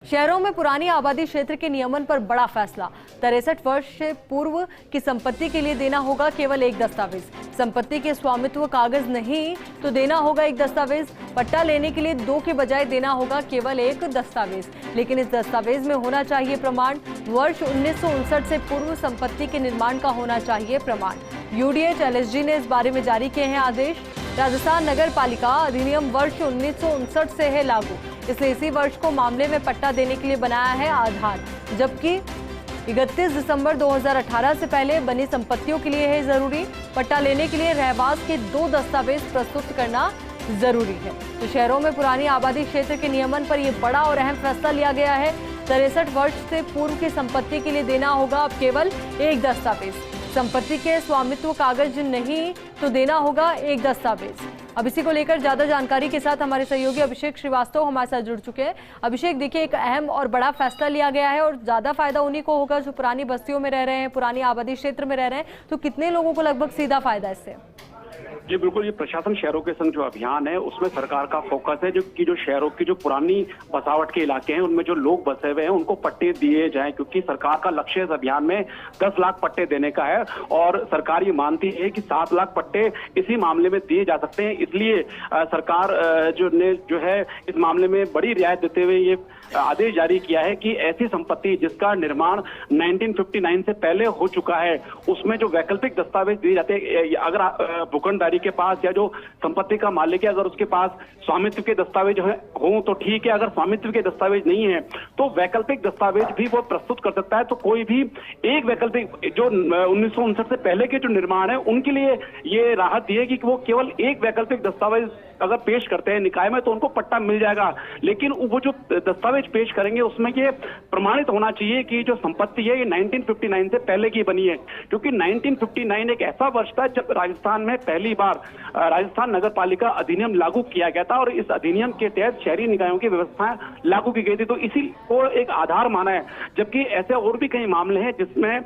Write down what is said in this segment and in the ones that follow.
शहरों में पुरानी आबादी क्षेत्र के नियमन पर बड़ा फैसला। 63 वर्ष से पूर्व की संपत्ति के लिए देना होगा केवल एक दस्तावेज। संपत्ति के स्वामित्व कागज नहीं तो देना होगा एक दस्तावेज। पट्टा लेने के लिए 2 के बजाय देना होगा केवल एक दस्तावेज, लेकिन इस दस्तावेज में होना चाहिए प्रमाण। वर्ष 1959 से पूर्व संपत्ति के निर्माण का होना चाहिए प्रमाण। यूडीएच एलएसजी ने इस बारे में जारी किए हैं आदेश। राजस्थान नगर पालिका अधिनियम वर्ष 1959 से है लागू, इसलिए इसी वर्ष को मामले में पट्टा देने के लिए बनाया है आधार, जबकि 31 दिसंबर 2018 से पहले बनी संपत्तियों के लिए है जरूरी। पट्टा लेने के लिए रहवास के 2 दस्तावेज प्रस्तुत करना जरूरी है। तो शहरों में पुरानी आबादी क्षेत्र के नियमन पर यह बड़ा और अहम फैसला लिया गया है। 63 वर्ष से पूर्व की संपत्ति के लिए देना होगा अब केवल एक दस्तावेज। संपत्ति के स्वामित्व कागज नहीं तो देना होगा एक दस्तावेज। अब इसी को लेकर ज्यादा जानकारी के साथ हमारे सहयोगी अभिषेक श्रीवास्तव हमारे साथ जुड़ चुके हैं। अभिषेक, देखिए, एक अहम और बड़ा फैसला लिया गया है और ज्यादा फायदा उन्हीं को होगा जो पुरानी बस्तियों में रह रहे हैं, पुरानी आबादी क्षेत्र में रह रहे हैं। तो कितने लोगों को लगभग सीधा फायदा इससे? जी बिल्कुल, ये प्रशासन शहरों के संग जो अभियान है उसमें सरकार का फोकस है जो शहरों की जो पुरानी बसावट के इलाके हैं उनमें जो लोग बसे हुए हैं उनको पट्टे दिए जाएं, क्योंकि सरकार का लक्ष्य इस अभियान में 10 लाख पट्टे देने का है और सरकार ये मानती है कि 7 लाख पट्टे इसी मामले में दिए जा सकते हैं। इसलिए सरकार जो है इस मामले में बड़ी रियायत देते हुए ये आदेश जारी किया है कि ऐसी संपत्ति जिसका निर्माण 1959 से पहले हो चुका है उसमें जो वैकल्पिक दस्तावेज दिए जाते हैं, अगर भूखंडधारी के पास या जो संपत्ति का मालिक है अगर उसके पास स्वामित्व के दस्तावेज हो तो ठीक है, अगर स्वामित्व के दस्तावेज नहीं है तो वैकल्पिक दस्तावेज भी वो प्रस्तुत कर सकता है। तो कोई भी एक वैकल्पिक जो 1959 से पहले के जो निर्माण है उनके लिए ये राहत दी है कि वो केवल एक वैकल्पिक दस्तावेज अगर पेश करते हैं निकाय में तो उनको पट्टा मिल जाएगा, लेकिन वो जो दस्तावेज पेश करेंगे उसमें ये प्रमाणित होना चाहिए कि जो संपत्ति है ये 1959 से पहले की बनी है, क्योंकि 1959 एक ऐसा वर्ष था जब राजस्थान में पहली बार राजस्थान नगर पालिका अधिनियम लागू किया गया था और इस अधिनियम के तहत शहरी निकायों की व्यवस्थाएं लागू की गई थी। तो इसी को एक आधार माना है, जबकि ऐसे और भी कई मामले हैं जिसमें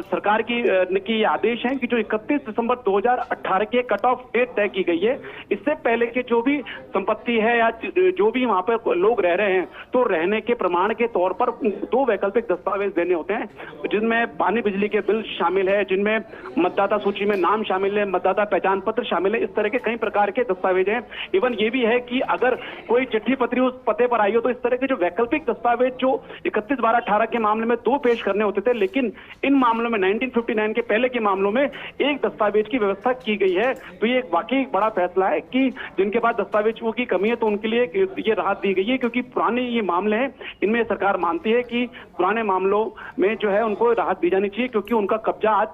सरकार की आदेश है कि जो 31 दिसंबर 2018 के कट ऑफ डेट तय की गई है, इससे पहले के जो भी संपत्ति है या जो भी वहां पर लोग रह रहे हैं तो रहने के प्रमाण के तौर पर 2 वैकल्पिक दस्तावेज देने होते हैं, जिनमें पानी बिजली के बिल शामिल है, जिनमें मतदाता सूची में नाम शामिल है, मतदाता पहचान पत्र शामिल है। इस तरह के कई प्रकार के दस्तावेज हैं। इवन ये भी है कि अगर कोई चिट्ठी पत्री उस पते पर आई हो तो इस तरह के जो वैकल्पिक दस्तावेज जो 31/12/18 के मामले में 2 पेश करने होते थे, लेकिन इन मामलों में 1959 के पहले के मामलों में एक दस्तावेज की व्यवस्था की गई है। तो ये वाकई बड़ा फैसला है कि जिनके पास दस्तावेजों की कमी है तो उनके लिए ये राहत दी गई है, क्योंकि पुराने ये मामले हैं इनमें सरकार मानती है कि पुराने मामलों में जो है उनको राहत दी जानी चाहिए, क्योंकि उनका कब्जा आज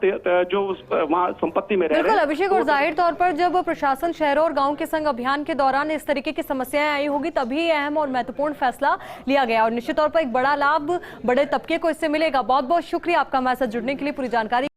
जो वहाँ संपत्ति में रह रहे हैं। बिल्कुल अभिषेक, और जाहिर तौर पर जब प्रशासन शहरों और गांव के संग अभियान के दौरान इस तरीके की समस्याएं आई होगी तभी अहम और महत्वपूर्ण फैसला लिया गया और निश्चित तौर पर एक बड़ा लाभ बड़े तबके को इससे मिलेगा। बहुत बहुत शुक्रिया आपका हमारे साथ जुड़ने के लिए, पूरी जानकारी